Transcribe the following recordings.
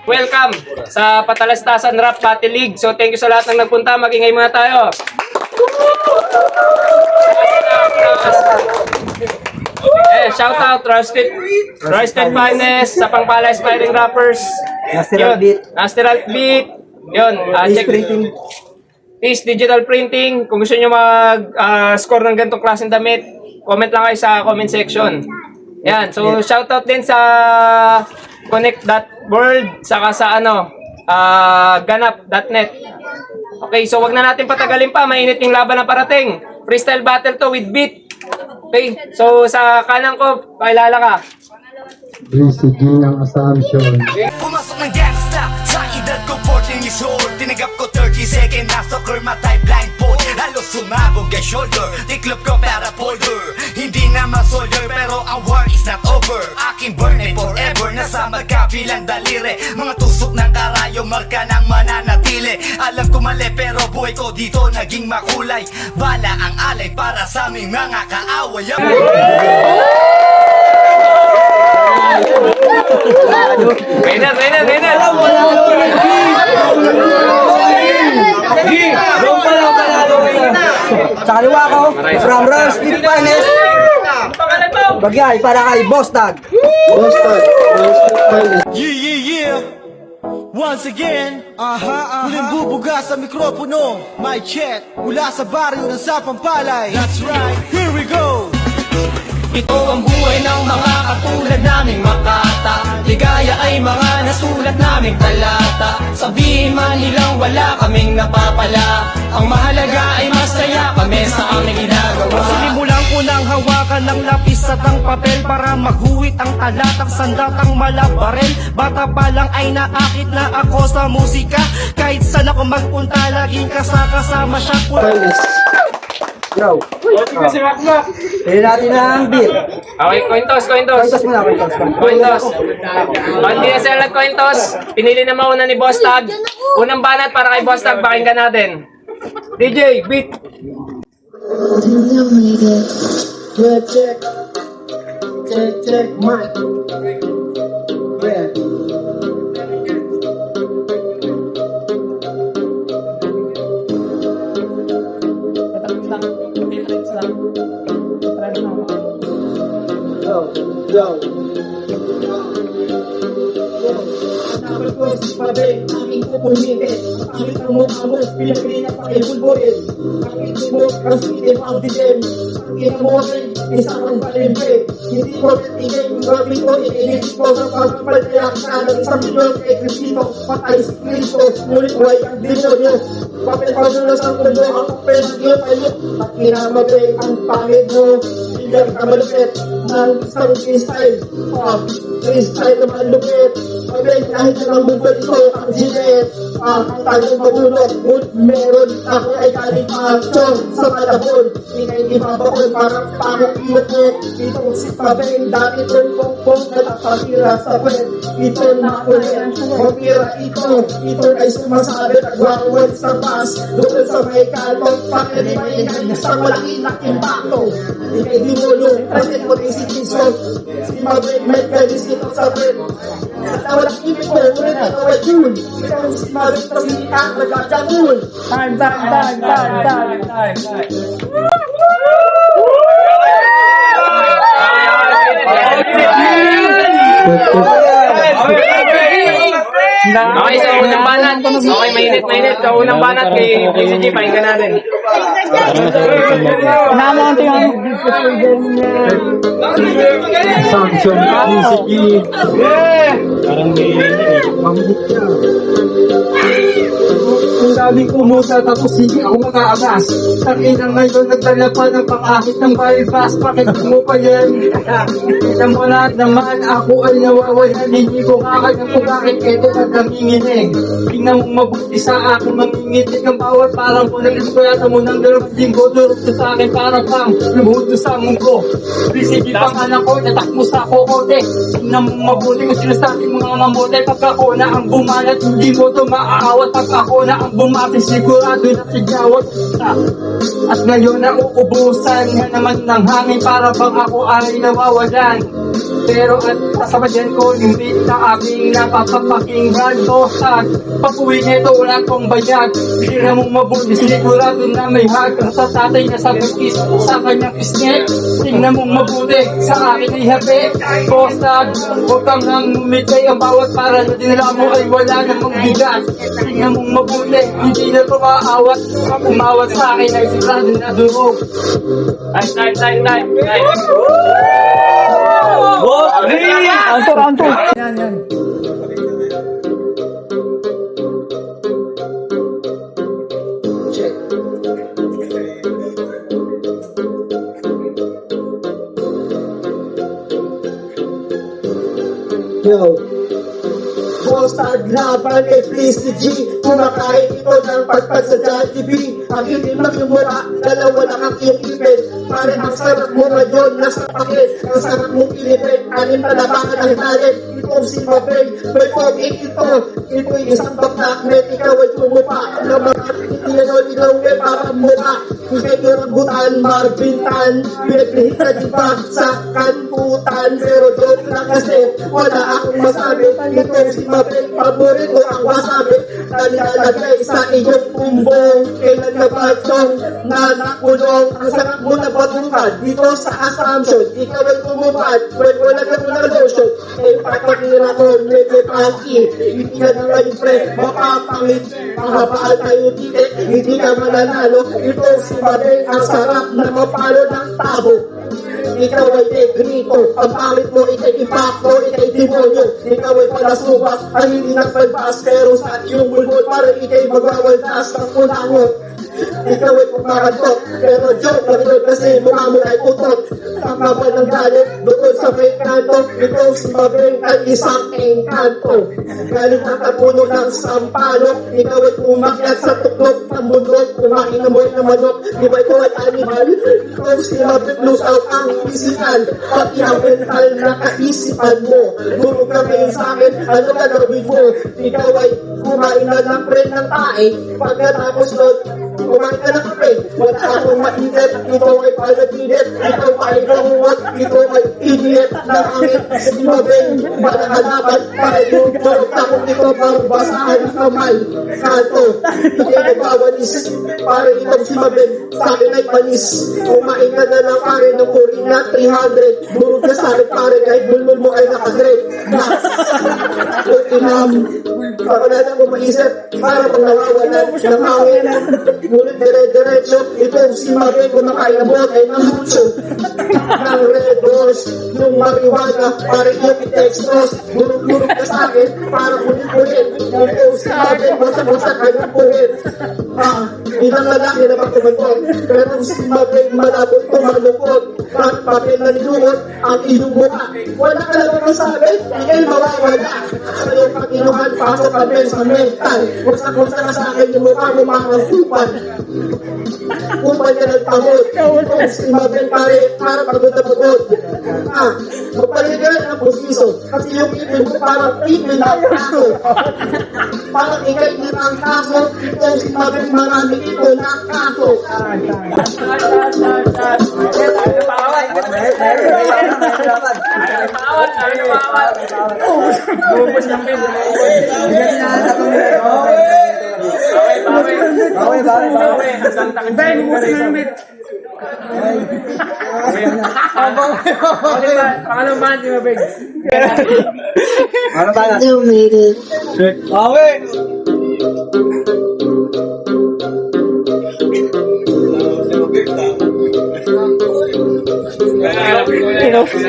Welcome sa Patalastasan Rap Battle League. So thank you sa lahat ng nagpunta. Mag-ingay muna tayo. Shout out Trusted Finest sa Pangpala Aspiring Rappers. Nasteral Beat. Yun. Check Peace Digital Printing. Kung gusto nyo mag-score ng ganitong klaseng damit, comment lang kayo sa comment section. Yan. So shout out din sa Connect.world saka sa ganap.net. Okay, so wag na natin patagalin pa. Mainit yung laban na parating. Freestyle battle to with beat. Okay, so sa kanan ko, pakilala ka. BCG ng Assumption. Pumasok ng gangsta sa edad ko 14 years old. Tinagap ko 30 second na soccer matay blindfold. Halos sumabog kay shoulder. Tiklop ko para folder. Hindi naman soldier pero ang war is not over. Aking burn ay forever. Nasa magkabilang daliri. Mga tusok ng karayo, marka ng mananatili. Alam ko mali pero buhay ko dito naging makulay. Bala ang alay para sa aming mga kaaway. Winner! Sa kaliwa ko, from Royal Street Finest, Bagay para kay Boss Tag. Yeah. Once again, muling bubuga sa mikropono. My chat mula sa baryo ng Sapampalay. That's right, here we go. Ito ang buhay ng mga katulad naming makata. Ligaya ay mga nasulat naming talata. Sabihin man nilang wala kaming napapala. Ang mahalaga ay masaya kami sa aming ginagawa. Sinimulan ko ng hawakan ng lapis at ang papel para maghuwit ang talatang sandatang malabarel. Bata pa lang ay naakit na ako sa musika. Kahit saan ako magpunta, laging kasama siya. Yo. Pili natin ang beat. Okay, coin toss. Coin toss muna, coin toss. Coin toss. Hindi na sila nag-coin toss. Pinili na mauna ni Boss Tag. Unang banat para kay Boss Tag, pakinggan natin. DJ, beat. Check, mic. Yo. Pabeng, aking pupulmitin. Pangit ang mukha mo, pinagpili na pakibulburin. Pangit mo, ang sitin ang dilim. Pangit mo rin, isang balimpe. Hindi ko titigay, gawin ko, iinit ko sa pagpapalaya ka ng isang milyon kay Cristino. Patay si Cristo, ngunit buhay ang demonyo. Papel pa mula sa mundo, ang papel ng iyo tayo. At kinamagay ang pangit mo. Bilang kamalupit ng isang freestyle. Freestyle na malupit. Pabeng, kahit na ang bubal ito, ang sinet. Ang tayo mabulot. Ngunit meron ako ay galing aksyon sa malabon. Hindi mabakol parang pangong iot. Itong si Pabeng, dati itong pongpong na nakatira sa kwet. Ito na ulit. Pamira ito. Ito ay sumasabi. Nagwawal sa bus. Doon sa may kalong. Bakit di maingay sa malaking impacto. Ikay di mulong. Kasi ko rin si Kinson. Si Pabeng, may kalis ito sa kwet. Sa tawalang ibig ko, ulit ito ay yun. Ikaw si Pabeng, pamilihan, nagkakabul. Time. Okay, sa unang banat. Okay, mainit. Sa unang banat kay PCG, pakinggan natin. Assumption, BCG. Parang may mamit ka. Ang daming kumusa tapos hindi ako makaagas. Takinang ngayon nagdala pa ng pangahit ng bypass. Bakit mo pa yan? Tignan mo lahat naman ako ay nawawala. Hindi ko kakaya kung bakit ito at nanginginig. Tingnan mo mabuti sa akin mangingitig ang bawat parang kung nag-iskwela mo ng dalawang linggo. Durog sa akin parang pang lumudo sa mundo. BCG pang anak ko, natak mo sa kokote. Tingnan mo mabuti kung sinasabi mga mamote. Pag ako na ang bumalat, hindi mo ito maaawat. Pag ako na ang bumati, sigurado na sigawat ka. At ngayon na uubusan nga naman ng hangin para bang ako ay nawawalan. Pero at kasabayan ko, hindi na aking napapapakinggan. Bostag, pag-uwi nito, wala kong bayag. Hindi na mong mabuti, sigurado na may hag. Ang sa tatay niya sa bukis, sa kanyang isnet. Tingnan mong mabuti, sa akin ay habi. Bostag, huwag kang nang umigay ang bawat para na dinala mo ay wala namang bigat. Tingnan mong mabuti, hindi na ito maawat. Umawat sa akin ay sigurado na durog. Time. Yo. Bostag laban kay Please G. Kumakain ito ng pagpad sa Jollibee. Ang itim lang yung mura, dalawa lang ang iyong ipin. Pare ang sarap mo ngayon, nasa pakit. Ang sarap mong ilipin, anim na labangan ang talent. Ito ang si Mabay, may poging ito. Ito'y isang baknaknet, ikaw ay tumupa. Na mga pinagol, ikaw ay parang mura. Ikay kirabutan, marbintan. Pinaglihit na diba sa kantutan. Pero joke lang kasi, wala akong masabi. Ito ang si Mabay, paborito ang wasabi. Nalalagay sa iyong pumbong. Kailan na ba itong nanakulong? Ang sarap mo na batukan dito sa assumption. Ikaw ay tumupad, when wala ka mo ng lotion. Eh, papakira ko, medyo pangki. Hindi ka na ngayon, pre, mapapangit. Mahabaan tayo dito, hindi ka mananalo. Ito si Mabay, ang sarap na mapalo ng tabo. Ikaw ay negrito, ang pangit mo, ikay impacto, ikay demonyo. Ikaw ay palasubas, ang hindi nagpalbas. Pero sa iyong bulbol, para ikay magwawaldas ng ulangot. Ikaw ay pumakantot, pero joke lang yun kasi mukha mo ay putot. Tama ba ng galit, doon sa may kanto. Ikaw si Mabay ay isang engkanto. Galing ang tapuno ng sampalok. Ikaw ay umakyat sa tuklok ng bundok. Kumain na mo ng manok, di ba ito ay animal? Ikaw si Mabay, lose out ang physical, pati ang mental na kaisipan mo. Durog ka ngayon sa akin, ano ka gawin mo? Ikaw ay kumain na ng pre ng tae. Pagkatapos nun, kumain ka ng kape. Wala akong mainit, ito ay panaginit. Ito ay gamuwat, ito ay init na angit. Si Mabay, para halaman, para yung durog na kung ito basahan ng kamay. Kanto, hindi ay bawalis. Para ikaw si Mabay, sa akin ay panis. Kumain ka na ng pare ng puri na 300. Durog ka sa akin pare, kahit bulmul mo ay nakagrade. Inam, wala na akong maisip, para pag nawawalan ng hangin. Ngunit dire-diretso, ito si Mabay kumakain na buhat ay ng mucho. Ng red doors, yung marijuana, para yung textos. Durog-durog ka sa akin, para kulit-kulit. Ito si Mabay, basa-basa ka ng puwit. Ilang lalaki na pagkumantot, pero si Mabay malabot ko malungkot. Kahit papel na nilungot, ang iyong mukha. Wala ka lang masabi, ikay mawawala. Sa iyong patinuhan, pasok kami sa mental. Kusa-kusa na sa akin yung mukha mo mga kupan. Kupan ka ng pagod. Kung si Mabay pare, para pagod na pagod. Magpaligaran ang pusiso. Kasi yung ipin mo parang ipin ang kaso. Parang ikay ang kaso, kung si Mabay marami ito na kaso. Pangalang band ni Mabay. Ano ba na?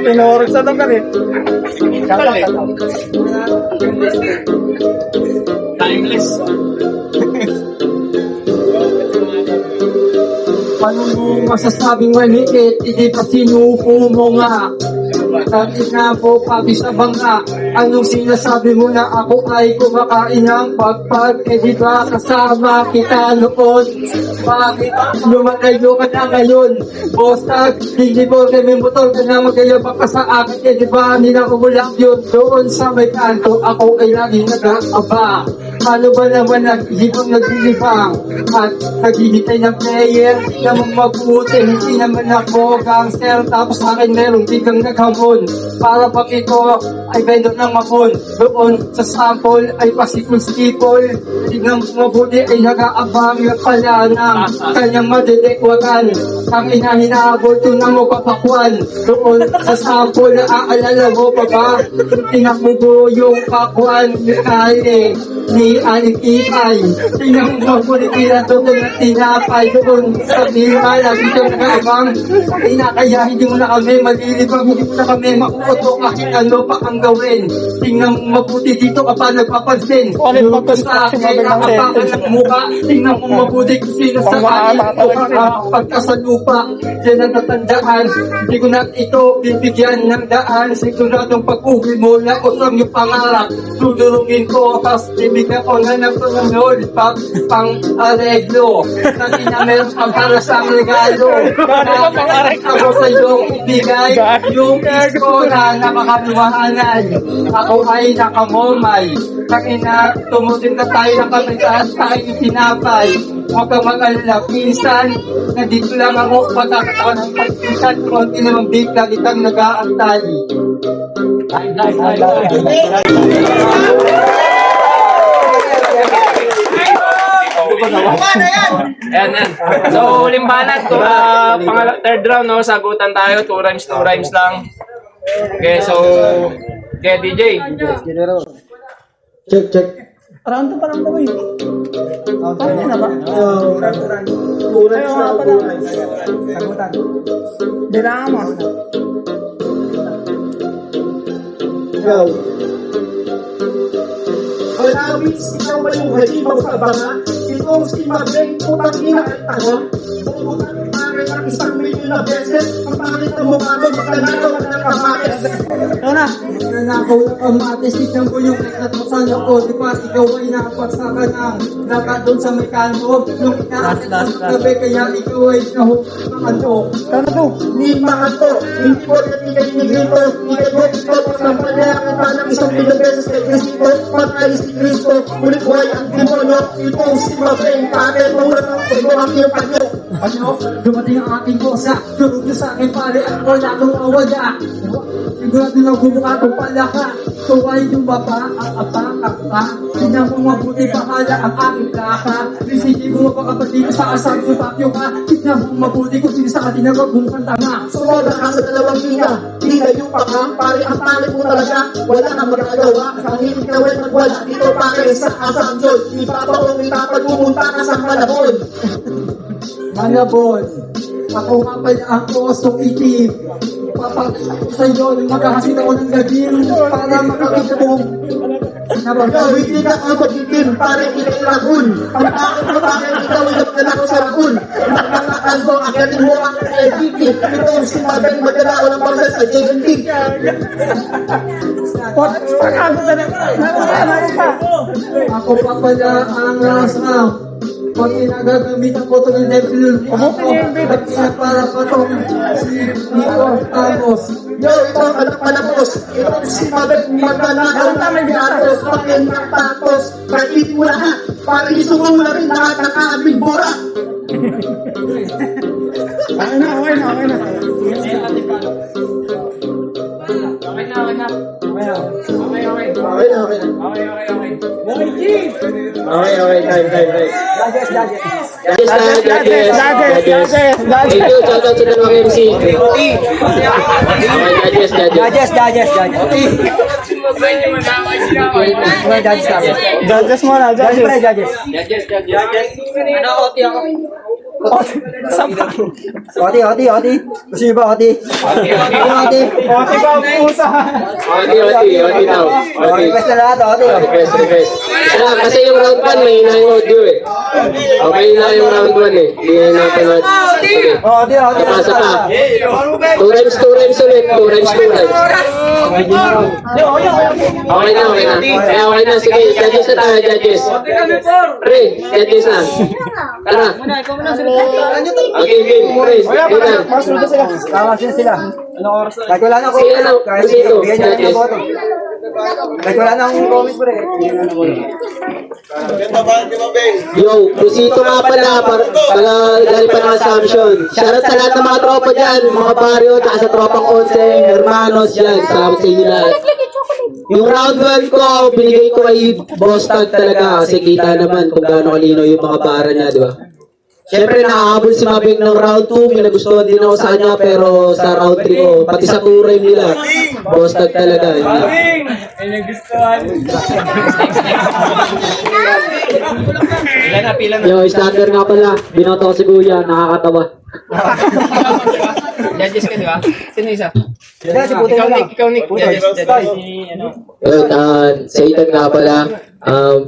Tinorog sa itong kami. Timeless. Paano mo masasabing maliit, hindi pa sinupo mo nga. Dati na po pati sa bangka. Anong sinasabi mo na ako ay kumakain ng pagpag? Eh di ba kasama kita noon? Bakit lumalayo ka na ngayon? Bostag, hindi mo may motor ka na magayabak ka sa akin. Eh di ba nila umulang yun? Doon sa may kanto, ako ay laging nag-aaba. Paano ba naman naghibang naglilibang at naghihintay ng player? Di naman mabuti, hindi naman ako gangster. Tapos sa akin meron biglang naghamon. Para pag ito ay vendor ng mapon. Doon sa sample ay pasikul-sikol. Tignan mo mabuti ay nag-aabang yung pala ng kanyang madidekwagan. Ang hinahabol ito na mo papakwan. Doon sa sample na aalala mo pa ba? Tingnan mo po yung pakwan ni Kale ni Alikipay. Tingnan mo mabuti kila doon na tinapay. Doon sa Bima, lagi ka nag-aabang. Kaya hindi mo na kami malilibang, hindi mo na kami makukuto kahit ano pa ang gawin. Tingnan mo mabuti dito ka pa nagpapansin. Yung sa akin, nakapakan ng mukha. Tingnan mo mabuti kung sino sa akin o pagka sa lupa. Yan ang tatandaan. Hindi ko na ito bibigyan ng daan. Siguradong pag-uwi mo na usang yung pangarap. Tudurungin ko, tapos bibigyan ko na ng pangalol pang-areglo. Kasi na meron pang para sa regalo. Ako sa iyong ibigay yung isko na napakaliwahanan. Ako ay nakamomay. Kakina, tumutin na tayo ng kamitaan tayo yung pinapay. Huwag kang mag-alala, pinsan. Nandito lang ako, pagkakataon ng pagpinsan. Konti naman bigla itang nag-aantali. Ayan, yan. So, huling banat. Third round, no? Sagutan tayo. 2 rhymes lang. Okay, so... Okay, DJ. Check. Round pa lang daw eh. Tama na ba? Ayun nga pala. Dinama. Go. Malawit sila ba yung halimaw sa banga? Itong si Magreng, putang ina at tanga. Putang ina ng 1 milyon na beses. Ang pangit na mukha mo, makanakaw at nakamatis. Ito na. Nanakaw ng kamatis, isang ko yung nakatasan ako. Di ba ikaw ay nakapagsakan ng dagat doon sa may kanto? Nung inaasit ang gabi, kaya ikaw ay nahukanto. Ito na to. Ni mga to, hindi ko natigay ni Grito. Hindi ko ito, pagkampanayakan pa ng 1 milyon beses kay Cristo. Pag-alis ni Cristo, ulit buhay ang demonyo. Itong si Magreng, pare, maulat ang pagbo ang iyong panyo. Ano? Dumating ang aking bosa. Turog niyo sa akin pare at wala akong awala. Sigurado lang bumuka kung pala ka. Tuway yung baba, ang apakak pa. Tingnan mo mabuti pahala ang aking plaka. Risiti mo kapatid sa asal ko tapyo ka. Tingnan mo mabuti kung sino sa atin na magbungkan tanga. Sumobra ka sa 2 linya, di kayo pa ka, pare ang pare mo talaga, wala kang magagawa, pangilin ka wala magwala, dito pare sa Assumption, ipapaong ipapagpumunta ka sa Malabon. Malabon, ako nga pala ang kosong itim. Papakita ko sa iyo, magkakasin ako ng gagin para makakita kong Ikaw, hindi ka ang magitim, pare ilay lagun, ang bakit mo pare ikaw ay nagdala ko sa lagun, nakakakan mo, agatin mo ang LGT, ito ang sinabing magdala ko ng bangsa sa JNT. ako pa pala ang rasa. Pag inagagamitan ko ito ng devil, ako nagkina para pa itong si Nico Amos. Yo, ito ang anak palapos, ito ang sinabing magdala ng gatos, pakin ng tatos, kahit mo lahat, para isumo mo na rin lahat ng aming bora. Okay na. Okay na. Judges mo na, judges. Oti. Gusto niyo ba, Oti? Oti. Request na lahat, Oti. Kasi yung round 1 may hina yung audio eh. Okay na yung round 1 eh. Hindi na natin natin. Sige. Oti. Pasa pa. 2 rhymes ulit. 2 rhymes. Okay na. Okay na. Sige, judges na tayo, judges. Pre, judges na. Tara. Okay, game. Tama sila. Kahit wala na ako. Sila na. Kahit Sino? bigyan niya ng Judges. boto. Kahit wala na akong comment bro eh. Yo, Crucito nga pala, dahil pa ng assumption. Shoutout sa lahat ng mga tropa dyan, mga baryo, tsaka sa tropang Onseng, hermanos dyan. Salamat sa inyo lahat. Yung round 1 ko, binigay ko kay Boss Tag talaga kasi kita naman kung gaano kalino yung mga bara niya, di ba? Siyempre, nakahabol si Mabing ng round 2, may nagustuhan din ako sa kanya, pero sa round 3 ko, pati sa turay nila, Boss Tag talaga. Pila na. Yo, starter nga pala, binoto ko si Kuya, nakakatawa. Judges ka, di ba? Sino isa? Kaya si Putoy na lang. Ikaw, Nick. Judges. Yun, sa Ethan nga pala,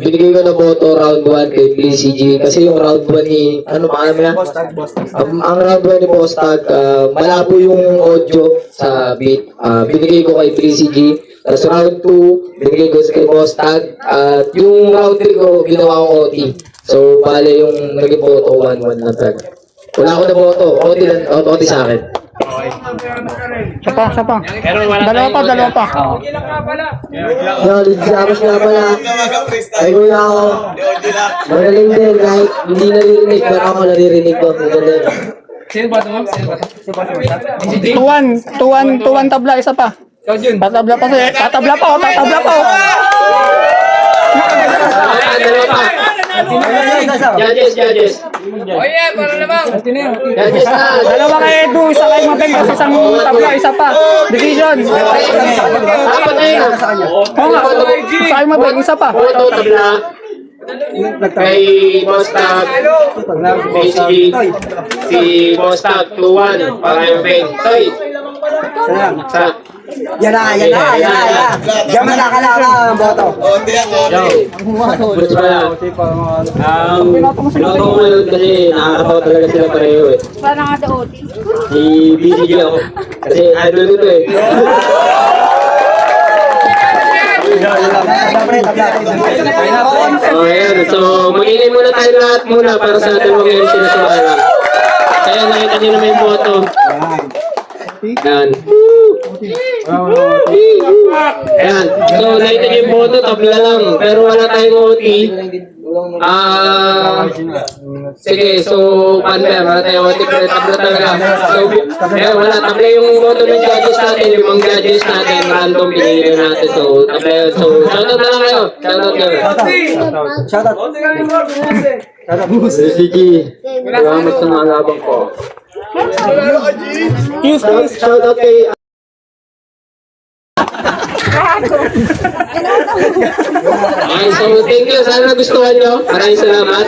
binigay ko na boto round 1 kay PCG kasi yung round 1 ni, ano pa mo yan? Ang round 1 ni Boss Tag, malabo yung audio sa beat. Binigay ko kay PCG. Tapos round 2, binigay ko kay Boss Tag. At yung round 3 ko, ginawa ko OT. So, bale yung naging boto, 1-1 na tag. Wala ko na boto, OT sa akin. Isa pa. Pero wala Dalawa pa. Yo, Lidzamos nga pala. Ay, kuya ako. Magaling din, kahit hindi naririnig, pero ako naririnig ko. Magaling. Sino ba ito mo? 2-1 tabla, isa pa. Ikaw, Jun. Tatabla pa. Dalawa pa. Judges. Oh yeah, para naman. Judges na. Dalawa kay Edu, isa kay Mabeng, kasi isang tabla, isa pa. Decision. Apat na yun. Oo nga, isa kay Mabeng, isa pa. Boto, tabla. Kay Boss Tag, basically, si Boss Tag, 2-1, para yung Ben. Toy, sa, Yan na. Yan man nakalala ang boto. Bruce pala. Binoto ko ngayon kasi nakakatawa talaga sila pareho eh. Parang nga sa OT. Si BCG ako. Kasi idol ko to eh. Oh, ayan. So, mag-ingay muna tayo lahat muna para sa dalawang MC na sumalang. Kaya nakita niyo naman yung boto. Ayan. Ayan. So, nakita niyo yung boto, tabla lang. Pero wala tayong OT. Sige, so, paano ba? Wala tayong OT, pero tabla talaga. So, ayan, wala. Tabla yung boto ng judges natin, yung mga judges natin, random pinili natin. So, tabla yun. So, shoutout na lang kayo. Shoutout kayo. Shoutout. CG, salamat sa mga labang ko. Shoutout kay... Okay, so thank you. Sana nagustuhan nyo. Maraming salamat.